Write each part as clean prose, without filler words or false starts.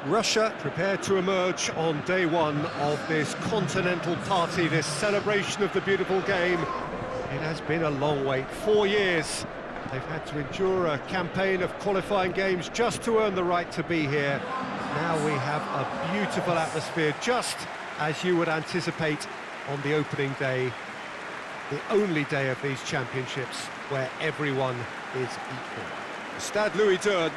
Russia prepared to emerge on day one of this continental party, this celebration of the beautiful game. It has been a long wait, 4 years. They've had to endure a campaign of qualifying games just to earn the right to be here. Now we have a beautiful atmosphere, just as you would anticipate on the opening day. The only day of these championships where everyone is equal. Stade Louis II.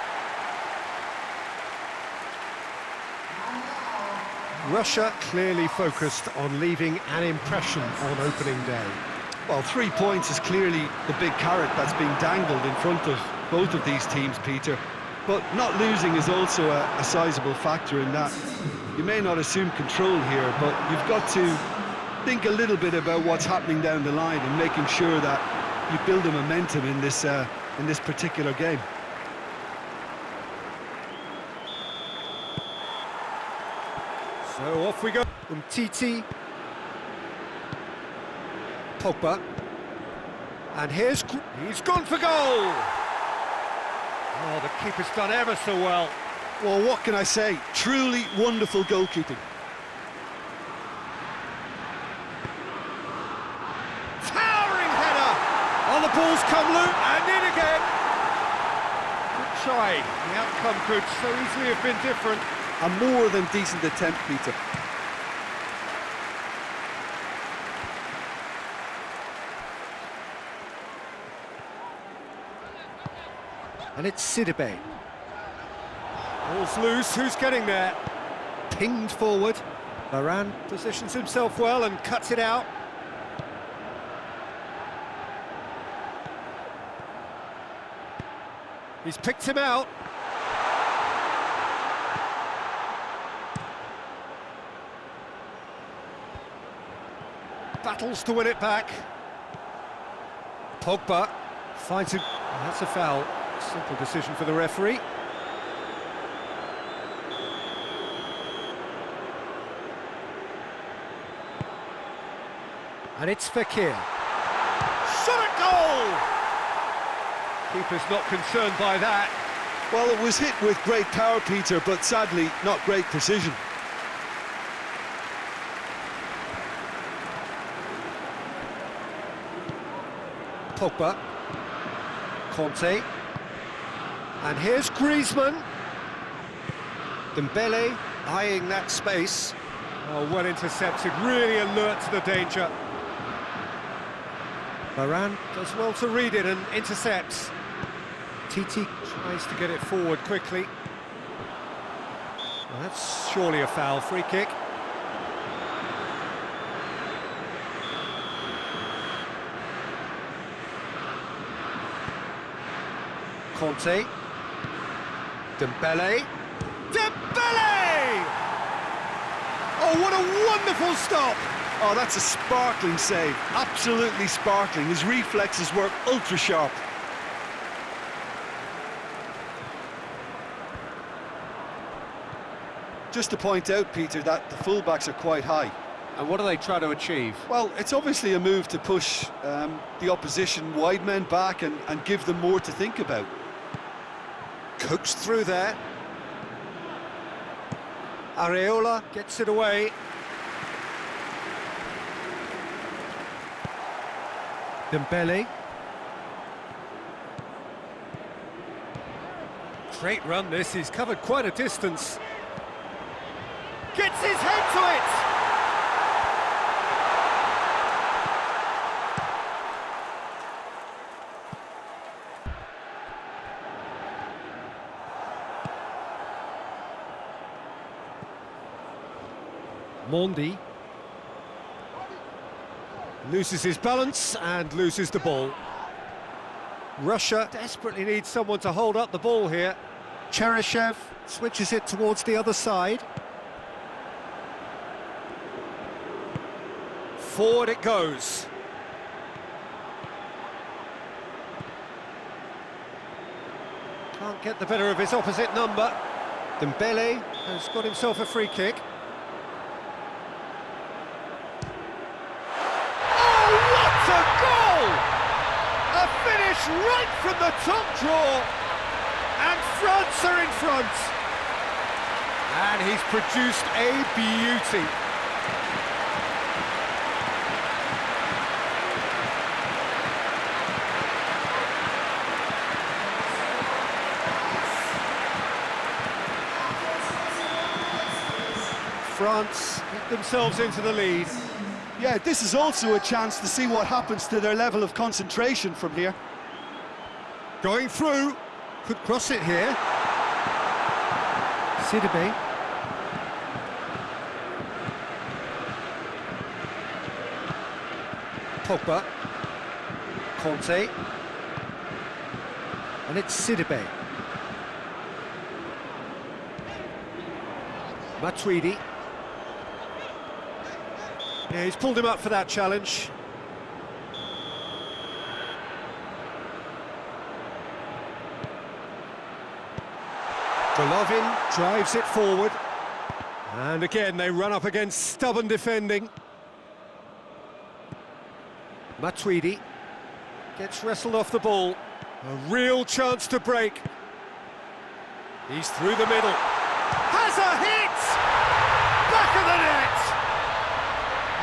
Russia clearly focused on leaving an impression on opening day. Well, 3 points is clearly the big carrot that's being dangled in front of both of these teams, Peter. But not losing is also a sizable factor in that. You may not assume control here, but you've got to think a little bit about what's happening down the line and making sure that you build a momentum in this particular game. So off we go. Titi. Pogba. And he's gone for goal! Oh, the keeper's done ever so well. Well, what can I say? Truly wonderful goalkeeping. Towering header! Oh, the ball's come loose, and in again! Good try. The outcome could so easily have been different. A more than decent attempt, Peter. And it's Sidibe. Ball's loose, who's getting there? Pinged forward. Varane positions himself well and cuts it out. He's picked him out. Battles to win it back. Pogba finds him. That's a foul. Simple decision for the referee. And it's Fekir. Shot at goal! Keeper's not concerned by that. Well, it was hit with great power, Peter, but sadly not great precision. Pogba. Conte. And here's Griezmann. Dembele eyeing that space. Oh, well intercepted, really alert to the danger. Varane does well to read it and intercepts. Titi tries to get it forward quickly. Well, that's surely a foul, free kick. Conte. Dembele. Dembele! Oh, what a wonderful stop! Oh, that's a sparkling save. Absolutely sparkling. His reflexes work ultra sharp. Just to point out, Peter, that the fullbacks are quite high. And what do they try to achieve? Well, it's obviously a move to push the opposition wide men back and give them more to think about. Coaxed through there. Areola gets it away. Dembele. Great run this, he's covered quite a distance. Gets his head to it! Mondi loses his balance and loses the ball. Russia desperately needs someone to hold up the ball here. Cheryshev switches it towards the other side. Forward it goes. Can't get the better of his opposite number. Dembele has got himself a free kick. A goal! A finish right from the top draw, and France are in front. And he's produced a beauty. France get themselves into the lead. Yeah, this is also a chance to see what happens to their level of concentration from here. Going through, could cross it here. Sidibe. Pogba. Conte. And it's Sidibe. Matuidi. Yeah, he's pulled him up for that challenge. Golovin drives it forward. And again, they run up against stubborn defending. Matuidi gets wrestled off the ball. A real chance to break. He's through the middle. Has a hit! Back of the net!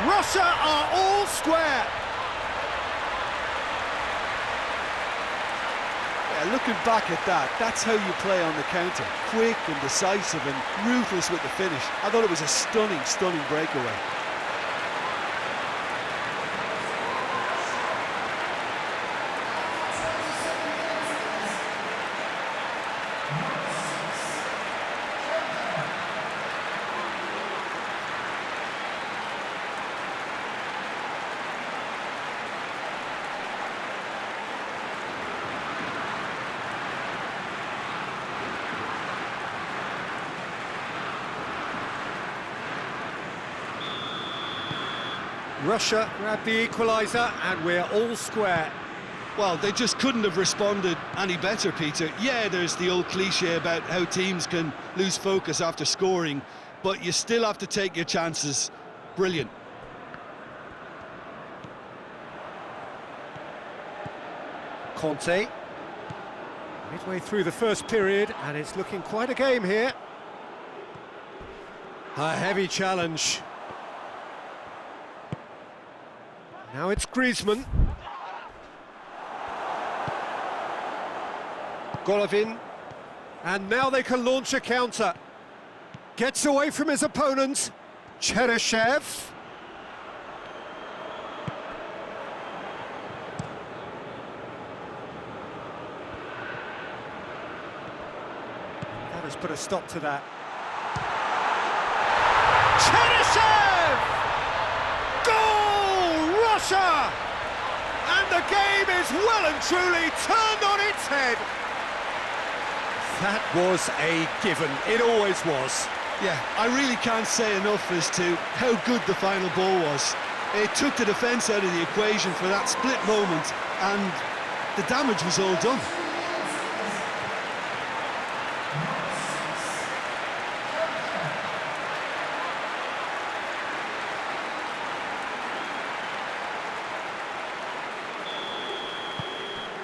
Russia are all square. Yeah, looking back at that, that's how you play on the counter. Quick and decisive and ruthless with the finish. I thought it was a stunning, stunning breakaway. Russia grabbed the equaliser and we're all square. Well, they just couldn't have responded any better, Peter. Yeah, there's the old cliche about how teams can lose focus after scoring, but you still have to take your chances. Brilliant. Conte. Midway through the first period, and it's looking quite a game here. A heavy challenge. Now it's Griezmann. Golovin. And now they can launch a counter. Gets away from his opponent. Cheryshev. That has put a stop to that. Cheryshev! Goal! Russia! And the game is well and truly turned on its head. That was a given. It always was. Yeah, I really can't say enough as to how good the final ball was. It took the defence out of the equation for that split moment, and the damage was all done.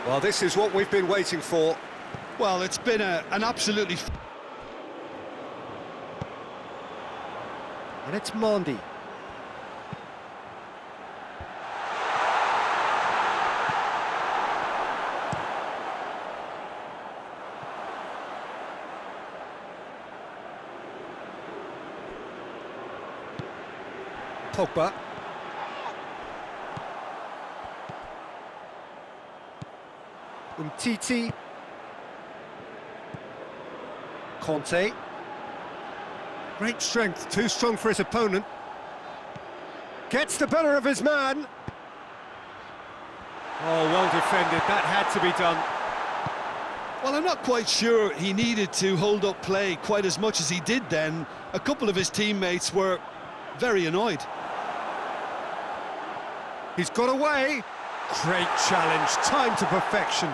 Well, this is what we've been waiting for. Well, it's been an absolutely... And it's Mondi. Pogba. Umtiti. Conte. Great strength, too strong for his opponent. Gets the better of his man. Oh, well defended, that had to be done. Well, I'm not quite sure he needed to hold up play quite as much as he did then. A couple of his teammates were very annoyed. He's got away. Great challenge, time to perfection.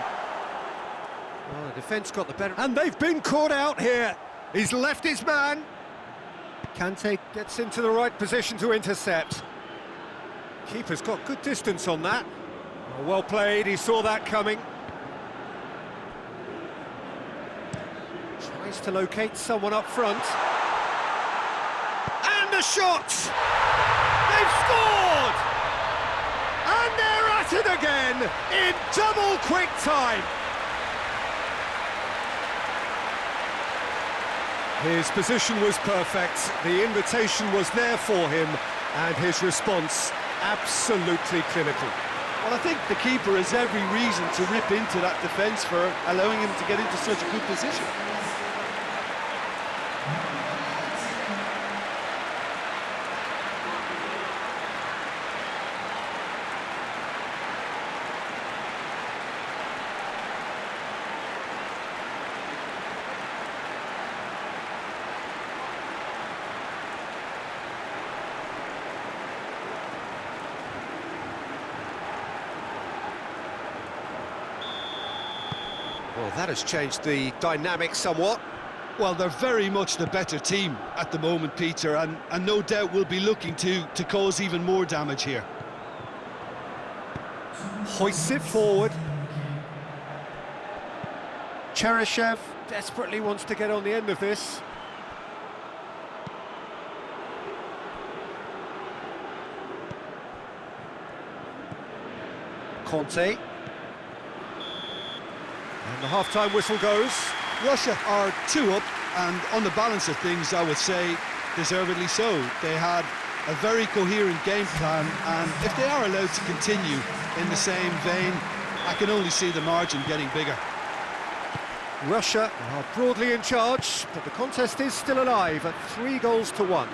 Well, the defence got the better, and they've been caught out here. He's left his man. Kante gets into the right position to intercept. Keeper's got good distance on that. Oh, well played, he saw that coming. Tries to locate someone up front. a shot! They've scored! And they're at it again in double quick time. His position was perfect, the invitation was there for him, and his response absolutely clinical. Well, I think the keeper has every reason to rip into that defence for allowing him to get into such a good position. Well, that has changed the dynamic somewhat. Well, they're very much the better team at the moment, Peter, and no doubt will be looking to cause even more damage here. Hoists it forward. Cheryshev desperately wants to get on the end of this. Conte. And the half-time whistle goes. Russia are 2 up, and on the balance of things, I would say deservedly so. They had a very coherent game plan, and if they are allowed to continue in the same vein, I can only see the margin getting bigger. Russia are broadly in charge, but the contest is still alive at 3-1.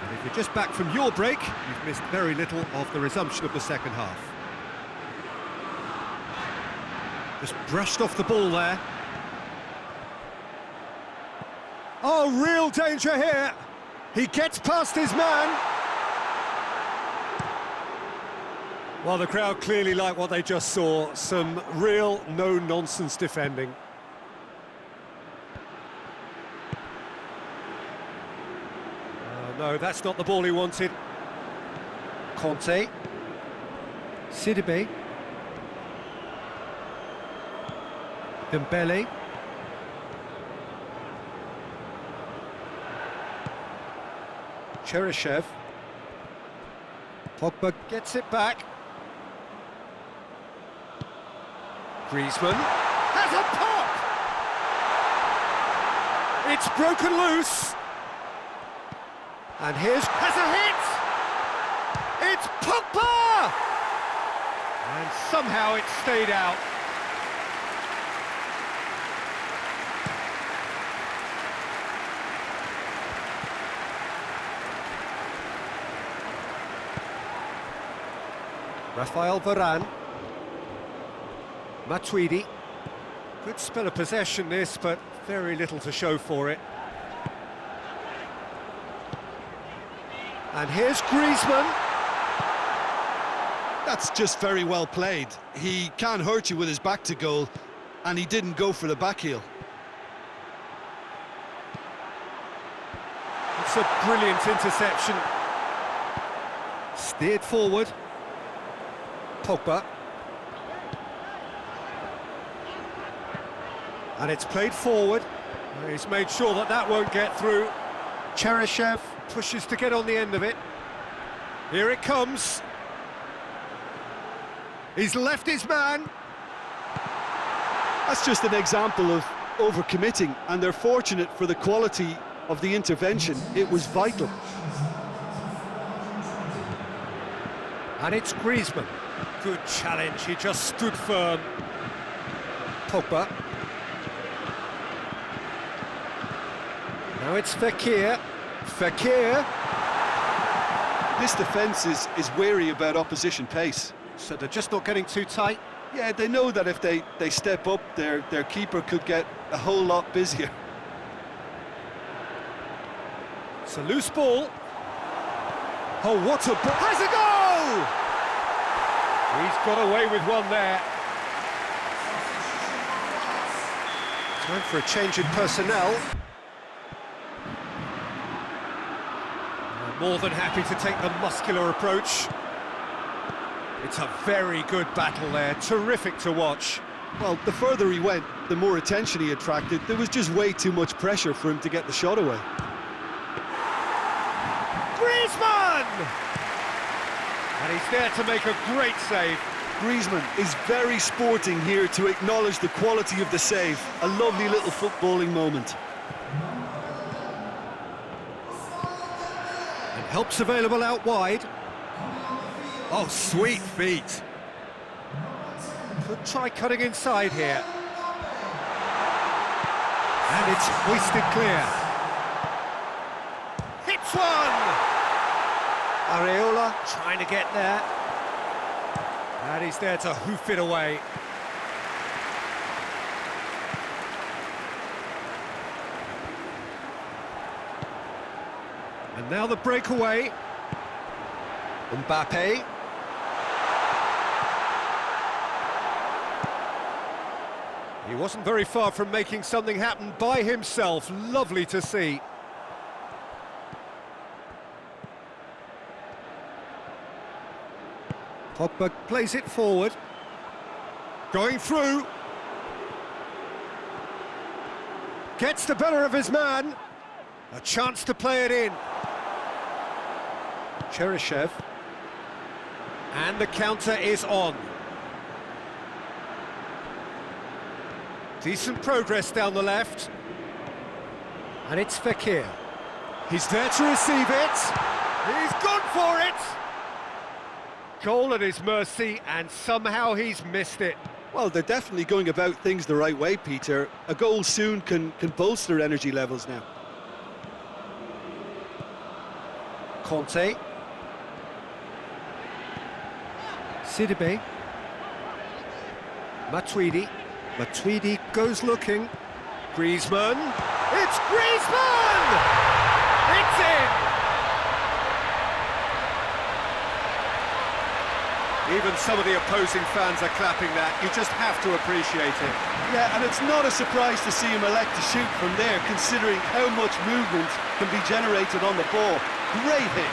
And if you're just back from your break, you've missed very little of the resumption of the second half. Just brushed off the ball there. Oh, real danger here. He gets past his man. Well, the crowd clearly like what they just saw. Some real no-nonsense defending. No, that's not the ball he wanted. Conte. Sidibe. Dembele. Cheryshev. Pogba gets it back. Griezmann has a pop! It's broken loose. And has a hit! It's Pogba! And somehow it stayed out. Rafael Varane. Matuidi. Good spell of possession this, but very little to show for it. And here's Griezmann. That's just very well played. He can't hurt you with his back to goal, and he didn't go for the back heel. It's a brilliant interception. Steered forward. Pogba. And it's played forward. He's made sure that that won't get through. Cheryshev pushes to get on the end of it. Here it comes. He's left his man. That's just an example of overcommitting, and they're fortunate for the quality of the intervention. It was vital. And it's Griezmann. Good challenge, he just stood firm. Pogba. Now it's Fekir. Fekir. This defence is wary about opposition pace. So they're just not getting too tight. Yeah, they know that if they step up, their keeper could get a whole lot busier. It's a loose ball. Oh, what a ball! Has a goal! He's got away with one there. Time for a change in personnel. More than happy to take the muscular approach. It's a very good battle there, terrific to watch. Well, the further he went, the more attention he attracted. There was just way too much pressure for him to get the shot away. one! And he's there to make a great save. Griezmann is very sporting here to acknowledge the quality of the save. A lovely little footballing moment. And help's available out wide. Oh, sweet feet. Could try cutting inside here. And it's hoisted clear. Hits one! Areola trying to get there. And he's there to hoof it away. And now the breakaway. Mbappe. He wasn't very far from making something happen by himself. Lovely to see. Pogba plays it forward. Going through. Gets the better of his man. A chance to play it in. Cheryshev. And the counter is on. Decent progress down the left. And it's Fekir. He's there to receive it. He's gone for it. Goal at his mercy, and somehow he's missed it. Well, they're definitely going about things the right way, Peter. A goal soon can bolster energy levels now. Conte. Sidibe. Matuidi. Matuidi goes looking. Griezmann. It's Griezmann! It's in! Even some of the opposing fans are clapping that. You just have to appreciate it. Yeah, and it's not a surprise to see him elect to shoot from there, considering how much movement can be generated on the ball. Great hit.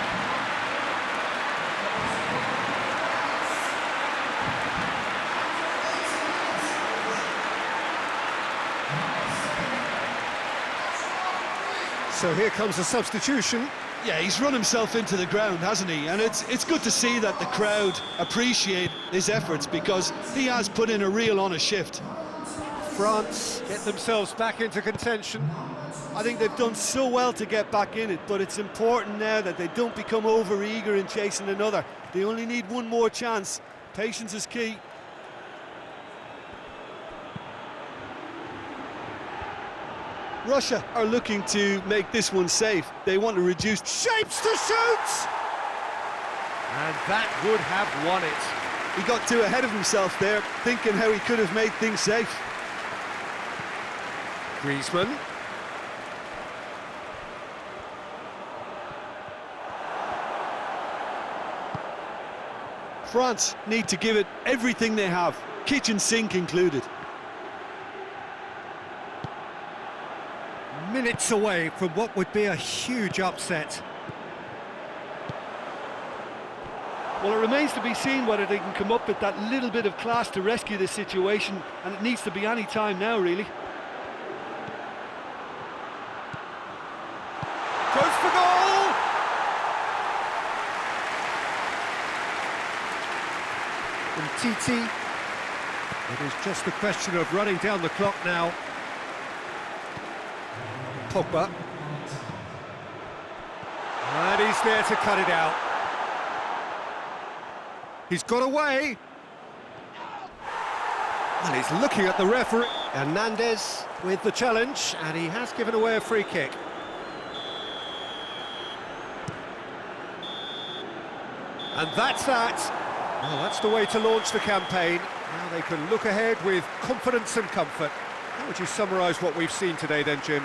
So here comes a substitution. Yeah, he's run himself into the ground, hasn't he? And it's good to see that the crowd appreciate his efforts, because he has put in a real honest shift. France get themselves back into contention. I think they've done so well to get back in it, but it's important now that they don't become over-eager in chasing another. They only need one more chance. Patience is key. Russia are looking to make this one safe. They want to reduce... Shapes to shoot! And that would have won it. He got too ahead of himself there, thinking how he could have made things safe. Griezmann. France need to give it everything they have, kitchen sink included. Minutes away from what would be a huge upset. Well, it remains to be seen whether they can come up with that little bit of class to rescue this situation, and it needs to be any time now, really. Goes for goal! From Titi. It is just a question of running down the clock now. Pogba. And he's there to cut it out. He's got away. And he's looking at the referee. Hernandez with the challenge, and he has given away a free kick. And that's that. Well, that's the way to launch the campaign. Now they can look ahead with confidence and comfort. How would you summarise what we've seen today then, Jim?